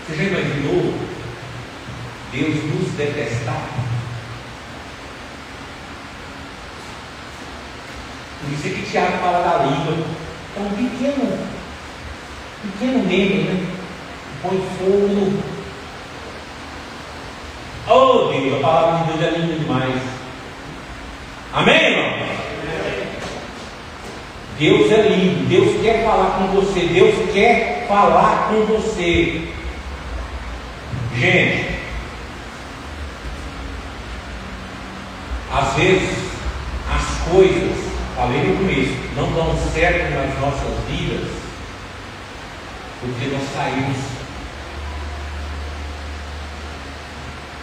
Você já imaginou Deus nos detestar? Por isso é que Tiago fala da língua. É um pequeno membro, né? Põe fogo no. Oh Deus, a palavra de Deus é linda demais. Amém, irmão? Deus é lindo, Deus quer falar com você, Deus quer falar com você. Gente, Às vezes, as coisas, falei no começo, não dão certo nas nossas vidas, porque nós saímos.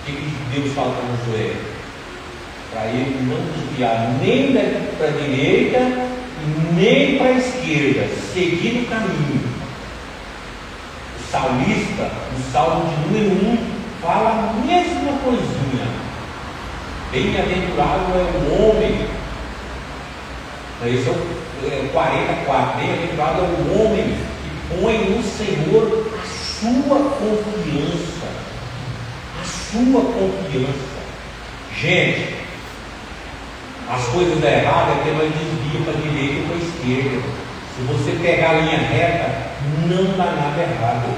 O que Deus fala para Josué? Para ele não desviar nem para a direita nem para a esquerda, seguir o caminho. O salmista, no Salmo de número 1, fala a mesma coisinha. Bem-aventurado é o homem. Esse é o 44. Bem-aventurado é o homem que põe no Senhor a sua confiança. A sua confiança. Gente, as coisas dão errado é porque nós desviamos para a direita ou para a esquerda. Se você pegar a linha reta, não dá nada errado.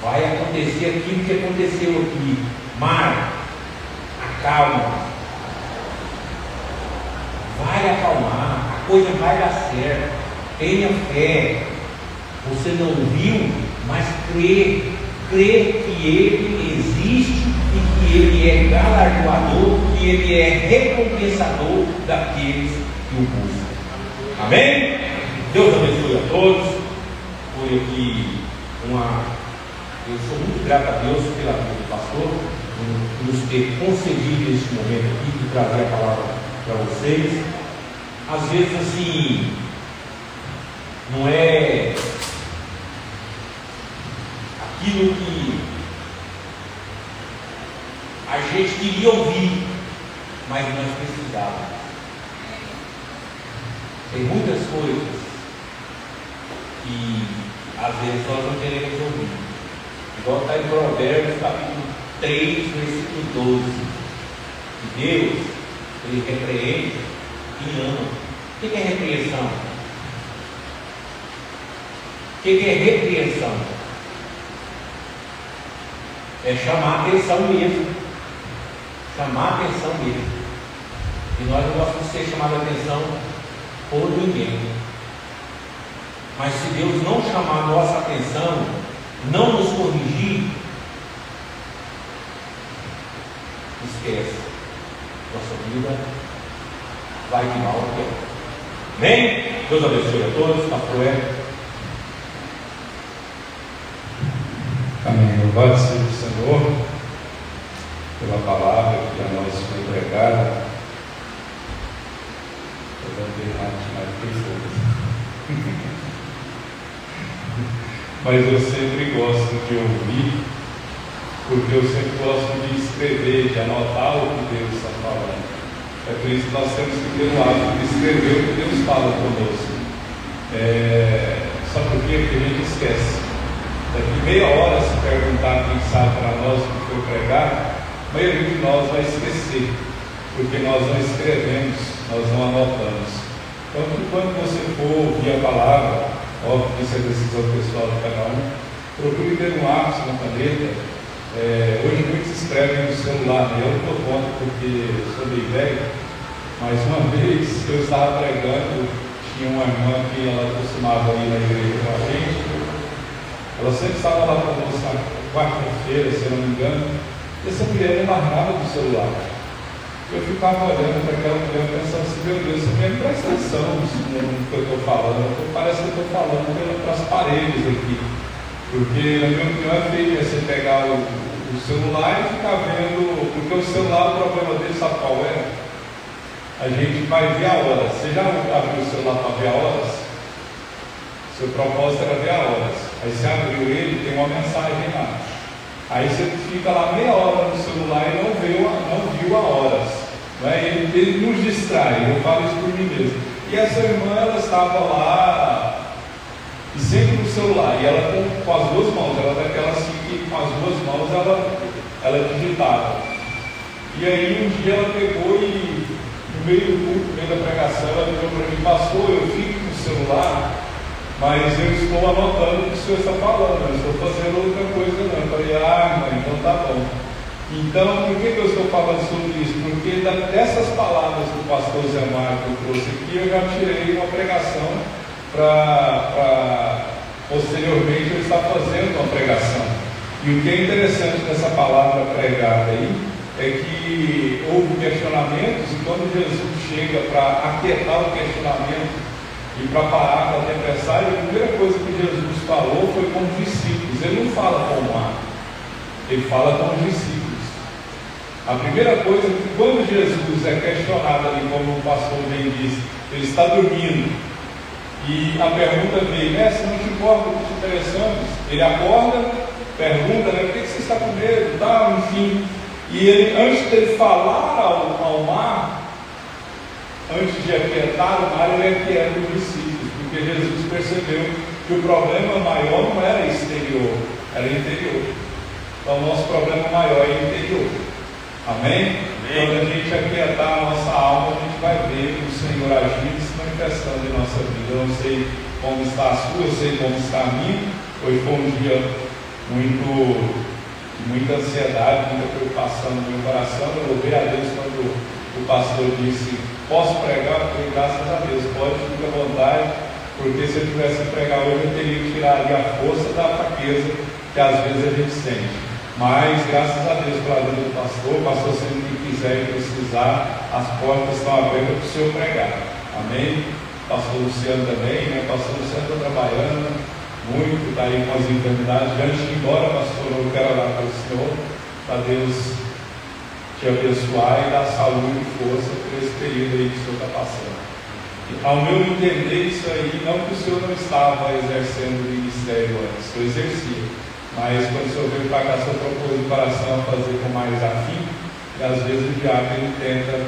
Vai acontecer aquilo que aconteceu aqui. Mar, acalma. Vai acalmar. A coisa vai dar certo. Tenha fé. Você não viu, mas crê. Crê que Ele existe e que Ele é galardoador, que Ele é recompensador daqueles que o buscam. Amém? Deus abençoe a todos. Foi aqui eu sou muito grato a Deus pela vida do pastor, por nos ter concedido esse momento aqui de trazer a palavra para vocês. Às vezes assim, não é aquilo que a gente queria ouvir, mas nós precisávamos. Tem muitas coisas que às vezes nós não queremos ouvir. Igual está em Provérbios capítulo 3, versículo 12. Que Deus, Ele repreende e ama. O que é repreensão? O que é repreensão? É chamar a atenção mesmo. Chamar a atenção mesmo. E nós não gostamos de ser chamados a atenção por ninguém. Mas se Deus não chamar a nossa atenção, não nos corrigir, esquece. Nossa vida vai de mal a pior. Amém? Deus abençoe a todos. Pastor Hélio. Amém. Louvado seja o Senhor pela palavra que a nós foi pregada. Mas eu sempre gosto de ouvir, porque eu sempre gosto de escrever, de anotar o que Deus está falando. É por isso que nós temos que ter o hábito de escrever o que Deus fala conosco. Só porque a gente esquece. Daqui meia hora, se perguntar quem sabe para nós o que foi pregado, a maioria de nós vai esquecer, porque nós não escrevemos, nós não anotamos. Então, quando você for ouvir a palavra, óbvio que isso é decisão pessoal de cada um, procure ter um lápis, uma caneta. Hoje muitos escrevem no celular, eu não dou conta porque sou meio velho, mas uma vez eu estava pregando, tinha uma irmã que ela costumava ir na igreja com a gente, ela sempre estava lá conosco na quarta-feira, se eu não me engano, e essa mulher não largava do celular. Eu ficava olhando para aquela mulher pensando assim, meu Deus, essa mulher presta atenção no que eu estou falando, parece que eu estou falando para as paredes aqui, porque na minha opinião é feio você pegar o celular e ficar vendo, porque o celular, o problema dele, sabe qual é? A gente vai ver a hora. Você já abriu o celular para ver a horas? Seu propósito era ver a horas. Aí você abriu ele, tem uma mensagem lá. Aí você fica lá meia hora no celular e não viu a horas. Não é? Ele nos distrai, eu falo isso por mim mesmo. E essa irmã, ela estava lá e sempre no celular, e ela com as duas mãos, ela daquela assim que com as duas mãos ela digitava. E aí um dia ela pegou e no meio do culto, no meio da pregação, ela virou para mim, pastor, eu fico no celular, mas eu estou anotando o que o senhor está falando, eu estou fazendo outra coisa não. Eu falei, mãe, então tá bom. Então, por que eu estou falando sobre isso? Porque dessas palavras do pastor Zé Mário que eu trouxe aqui, eu já tirei uma pregação para posteriormente eu estar fazendo uma pregação. E o que é interessante dessa palavra pregada aí, é que houve questionamentos, e quando Jesus chega para aquietar o questionamento e para parar com a tempestade, a primeira coisa que Jesus falou foi com os discípulos. Ele não fala com o mar, ele fala com os discípulos. A primeira coisa é que quando Jesus é questionado ali, como o pastor bem disse, ele está dormindo, e a pergunta veio: mestre, não te importa com os interessantes? Ele acorda, pergunta, né, por que você está com medo, tal, enfim. E ele, antes de ele falar ao mar, antes de aquietar o mar, ele aquieta os discípulos, porque Jesus percebeu que o problema maior não era exterior, era interior. Então o nosso problema maior é interior. Amém? Quando a gente aquietar a nossa alma, a gente vai ver o Senhor agindo e se manifestando em nossa vida. Eu não sei como está a sua, eu sei como está a minha. Hoje foi um dia muita ansiedade, muita preocupação no meu coração. Eu louvei a Deus quando o pastor disse: posso pregar? Eu falei: graças a Deus, pode, fique à vontade, porque se eu tivesse que pregar hoje, eu teria que tirar ali a força da fraqueza que às vezes a gente sente. Mas graças a Deus pela vida do pastor, o pastor sempre que quiser e precisar, as portas estão abertas para o senhor pregar. Amém? Pastor Luciano também, né? Pastor Luciano está trabalhando muito, está aí com as enfermidades. Antes de ir embora, pastor, eu quero orar para o senhor, para Deus te abençoar e dar saúde e força por esse período aí que o senhor está passando. E, ao meu entender, isso aí, não que o senhor não estava exercendo o ministério antes, eu exercia. Mas quando o senhor veio para cá, o senhor propôs o coração a fazer com mais afim, e às vezes o diabo ele tenta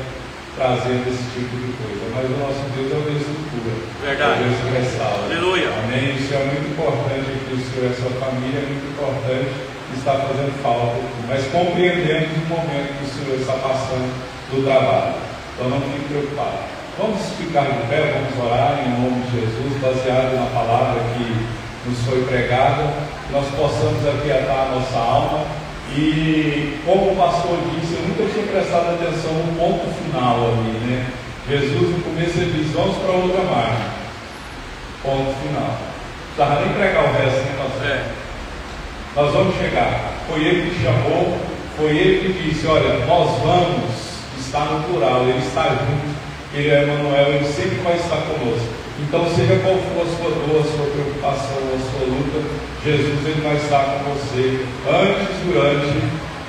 trazer esse tipo de coisa. Mas o nosso Deus é o Deus que cura, é o Verdade. Deus que restaura. Aleluia. Amém. Isso é muito importante aqui, o senhor e a sua família, é muito importante, está fazendo falta, mas compreendemos o momento que o senhor está passando do trabalho. Então não fique preocupado. Vamos ficar de pé, vamos orar em nome de Jesus, baseado na palavra que nos foi pregada, que nós possamos aquietar a nossa alma. E como o pastor disse, eu nunca tinha prestado atenção no ponto final ali, né? Jesus no começo ele diz: vamos para outra margem, ponto final. Não precisava nem pregar o resto, né, pastor? Nós vamos chegar. Foi ele que chamou, foi ele que disse: olha, nós vamos, está no plural, ele está junto, ele é Emmanuel, ele sempre vai estar conosco. Então, seja qual for a sua dor, a sua preocupação, a sua luta, Jesus ele vai estar com você antes, durante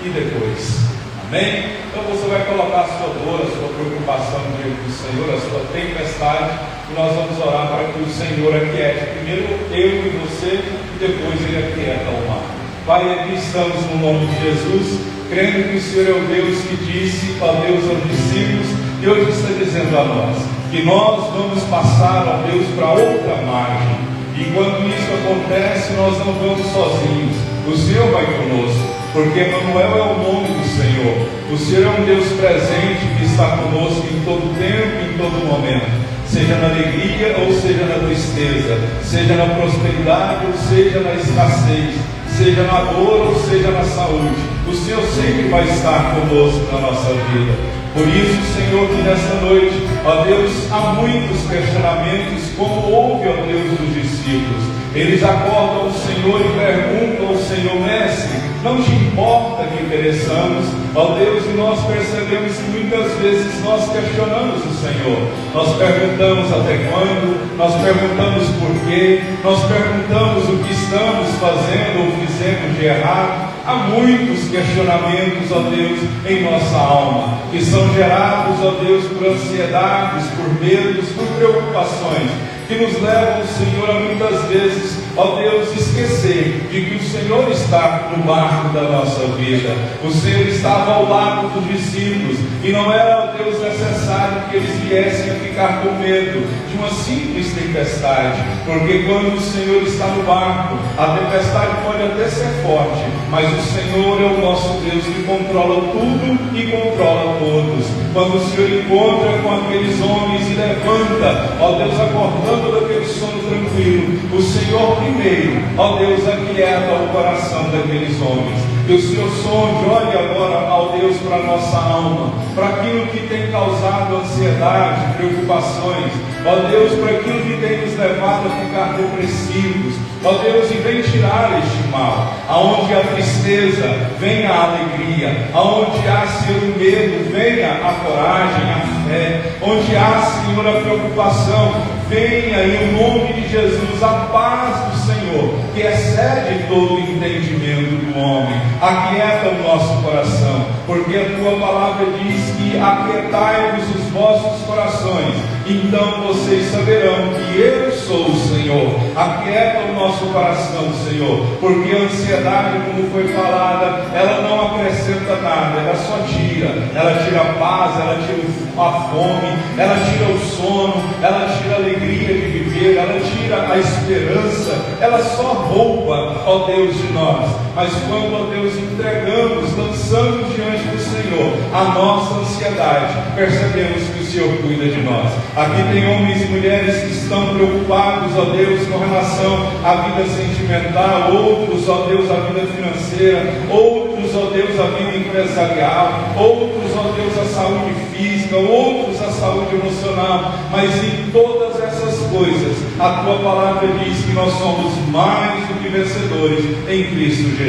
e depois. Amém? Então você vai colocar a sua dor, a sua preocupação diante do Senhor, a sua tempestade, e nós vamos orar para que o Senhor aquiete primeiro eu e você, e depois ele aquieta o mar. Pai, aqui estamos no nome de Jesus, crendo que o Senhor é o Deus que disse a Deus aos discípulos, e hoje está dizendo a nós que nós vamos passar, ó Deus, para outra margem. E quando isso acontece, nós não vamos sozinhos, o Senhor vai conosco, porque Emmanuel é o nome do Senhor. O Senhor é um Deus presente que está conosco em todo tempo e em todo momento, seja na alegria ou seja na tristeza, seja na prosperidade ou seja na escassez, seja na dor ou seja na saúde. O Senhor sempre vai estar conosco na nossa vida. Por isso, Senhor, que nesta noite, ó Deus, há muitos questionamentos, como houve, ó Deus, dos discípulos. Eles acordam o Senhor e perguntam ao Senhor: mestre, não te importa que pereçamos? Ó Deus, e nós percebemos que muitas vezes nós questionamos o Senhor. Nós perguntamos até quando, nós perguntamos por quê, nós perguntamos o que estamos fazendo ou fizemos de errado. Há muitos questionamentos, ó Deus, em nossa alma, que são gerados, ó Deus, por ansiedades, por medos, por preocupações, que nos levam, Senhor, a muitas vezes, ó Deus, esquecer de que o Senhor está no barco da nossa vida. O Senhor estava ao lado dos discípulos, e não era, ó Deus, necessário que eles viessem a ficar com medo de uma simples tempestade, porque quando o Senhor está no barco, a tempestade pode até ser forte, mas o Senhor é o nosso Deus que controla tudo e controla todos. Quando o Senhor encontra com aqueles homens e levanta, ó Deus, acordando acordando daquele sono tranquilo, o Senhor primeiro, ó Deus, aquieta o coração daqueles homens. Que o Senhor sonde, olhe agora, ó Deus, para a nossa alma, para aquilo que tem causado ansiedade, preocupações, ó Deus, para aquilo que tem nos levado a ficar depressivos, ó Deus, e vem tirar este mal. Aonde há tristeza, venha a alegria. Aonde há, Senhor, o medo, venha a coragem, a fé. Onde há, Senhor, a preocupação, venha em nome de Jesus a paz do Senhor, que excede todo o entendimento do homem. Aquieta o nosso coração, porque a tua palavra diz que aquietai-vos os vossos corações, então vocês saberão que eu sou o Senhor. Aquieta o nosso coração, Senhor, porque a ansiedade, como foi falada, ela não acrescenta nada, ela só tira. Ela tira a paz, ela tira a fome, ela tira o sono, ela tira a alegria de viver, ela tira a esperança, ela só rouba, ó Deus, de nós. Mas quando, ó Deus, entregamos, lançamos diante do Senhor a nossa ansiedade, percebemos que o Senhor cuida de nós. Aqui tem homens e mulheres que estão preocupados, ó Deus, com relação à vida sentimental, outros, ó Deus, à vida financeira, outros, ó Deus, à vida empresarial, outros, ó Deus, à saúde física, outros à saúde emocional. Mas em todas essas coisas, a tua palavra diz que nós somos mais do que vencedores em Cristo Jesus.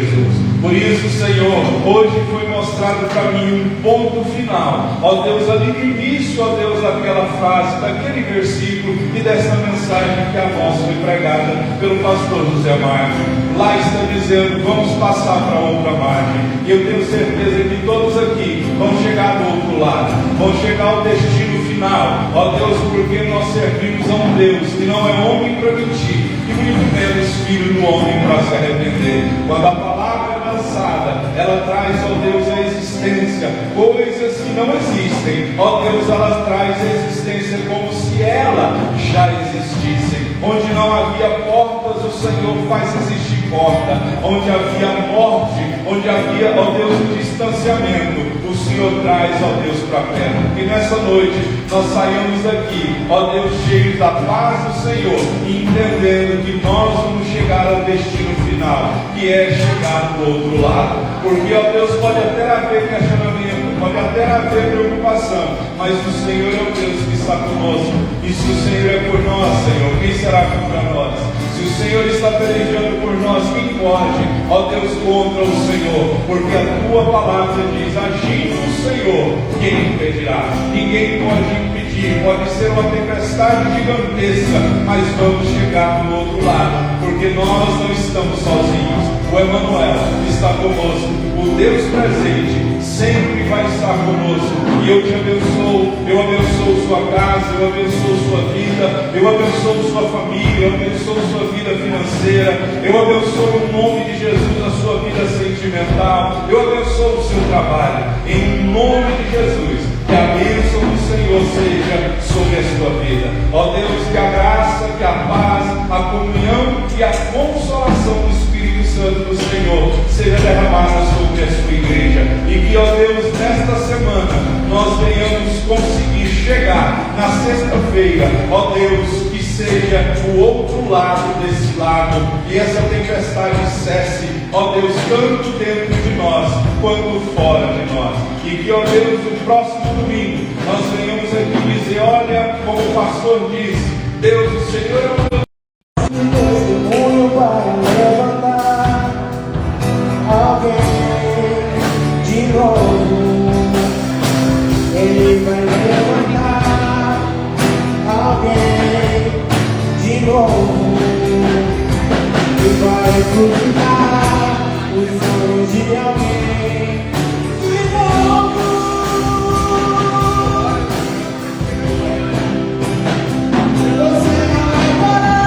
Por isso, Senhor, hoje foi mostrado para mim um ponto final, ó Deus, ali no início, ó Deus, daquela frase, daquele versículo e dessa mensagem que a nós foi pregada pelo pastor José Márcio. Lá está dizendo, vamos passar para outra margem. E eu tenho certeza que todos aqui vão chegar do outro lado, vão chegar ao destino final, ó Deus, porque nós servimos a um Deus que não é homem para mentir, e muito menos filho do homem para se arrepender. Quando a palavra é lançada, ela traz, ó Deus, a existência, coisas que não existem, ó Deus, ela traz a existência como se ela já existissem. Onde não havia portas, o Senhor faz existir porta. Onde havia morte, onde havia, ó Deus, o distanciamento, o Senhor traz, ó Deus, para perto. Que nessa noite nós saímos daqui, ó Deus, cheios da paz do Senhor, e entendendo que nós vamos chegar ao destino final, que é chegar do outro lado. Porque, ó Deus, pode até haver questionamento, pode até haver preocupação, mas o Senhor é o Deus que está conosco. E se o Senhor é por nós, Senhor, quem será contra nós? Se o Senhor está pelejando por nós, quem pode, ó Deus, contra o Senhor? Porque a tua palavra diz, agindo o Senhor, quem impedirá? Ninguém pode impedir, pode ser uma tempestade gigantesca, mas vamos chegar do outro lado, porque nós não estamos sozinhos. O Emanuel está conosco, o Deus presente sempre vai estar conosco. E eu te abençoo, eu abençoo sua casa, eu abençoo sua vida, eu abençoo sua família, eu abençoo sua vida financeira, eu abençoo em nome de Jesus a sua vida sentimental, eu abençoo o seu trabalho, em nome de Jesus. Que a bênção do Senhor seja sobre a sua vida. Ó Deus, que a graça, que a paz, a comunhão e a consolação do Espírito Santo do Senhor seja derramada sobre a sua igreja. E que, ó Deus, nesta semana nós venhamos conseguir chegar na sexta-feira, ó Deus, que seja o outro lado desse lago, e essa tempestade cesse, ó Deus, tanto dentro de nós quanto fora de nós. E que, ó Deus, no próximo domingo nós venhamos aqui dizer, olha, como o pastor disse, Deus, o Senhor é o testemunho para levantar alguém de novo. Ele vai levantar alguém de novo e vai frustrar os sonhos de alguém de novo. Você não vai parar.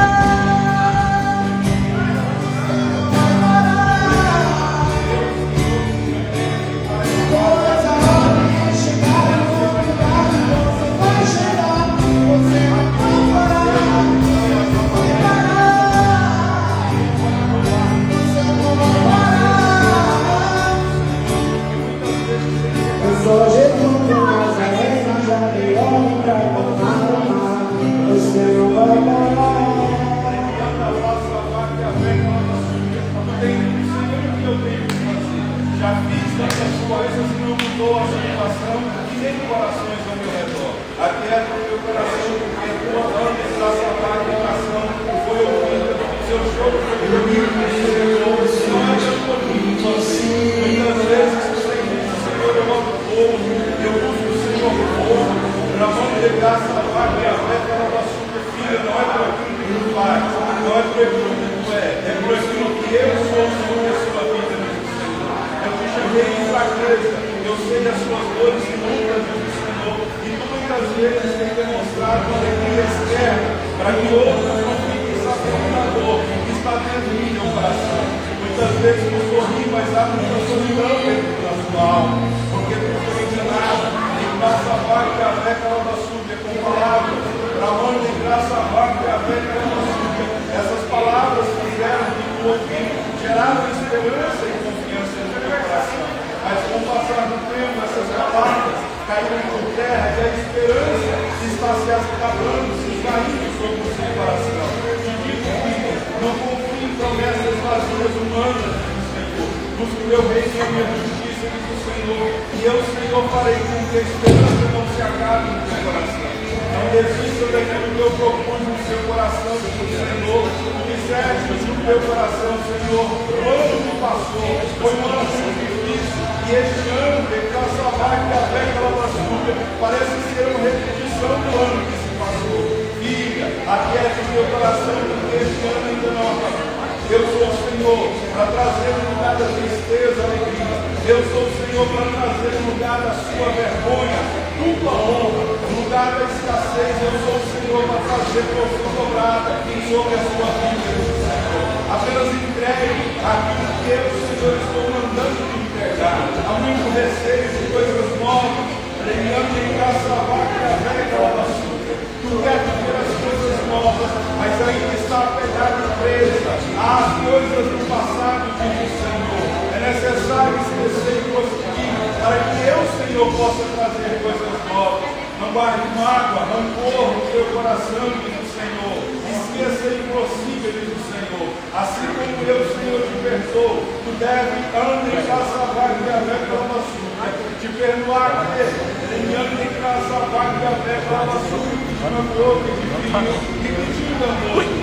de graça, Pai, a fé que ela da sua filha, não é por aquilo que tu faz, não é por aquilo que tu é por aquilo que eu sou, Senhor, da sua vida, meu Senhor. Eu te chamei de fraqueza, eu sei das suas dores e lutas, meu Senhor, e tu muitas vezes tem demonstrado uma alegria externa, para que outros não fiquem sabendo da dor que está dentro do teu coração. Muitas vezes tu sorri, mas há muita solidão dentro da sua alma, porque tu foi enganado, e graça vaga que a fé que ela da súbia com palavras, para onde de graça vaga que a fé que ela da súbia, essas palavras fizeram que tu ouvi, geraram esperança e confiança no teu coração. Mas com o passar do tempo, essas palavras caíram por terra e a esperança está se acabando, se esvaindo sobre o seu coração. Te digo, filho, não confie em promessas vazias humanas, Senhor. Busque o meu reino e a minha justiça, diz o Senhor. E eu, Senhor, farei com que a esperança não se acabe no teu coração. Não desista daquilo que eu propus no seu coração, diz o Senhor. Tu disseste no teu coração, Senhor, o ano que passou foi um ano muito difícil. E este ano, de graça vaga, a fé que ela basculha, parece ser uma repetição do ano que se passou. Filha, aquiete o teu coração, porque este ano ainda não acabou. Eu sou o Senhor para trazer no lugar da tristeza, alegria. Eu sou o Senhor para trazer no lugar da sua vergonha, dupla honra. No lugar da escassez, eu sou o Senhor para trazer porção dobrada sobre a sua vida, Senhor. Apenas entregue aquilo que eu, Senhor, estou mandando te entregar. Há muito receio de coisas novas, premiando em graça a vaca e a velha lavaçuda. Tu quer viver as coisas novas, mas ainda está apegado e presa às coisas do passado, diz o Senhor. É necessário esquecer e prosseguir, para que eu, Senhor, possa trazer coisas novas. Não guarde mágoa, rancor no teu coração, diz o Senhor. Esqueça e prossiga, diz o Senhor. Assim como eu, Senhor, te perdoo, tu deve andar em graça a vaga e a velha lavaçuda. Te perdoar ele anda em graça a vaga e a velha lavaçuda. Que te magoou, que te feriu, que te enganou.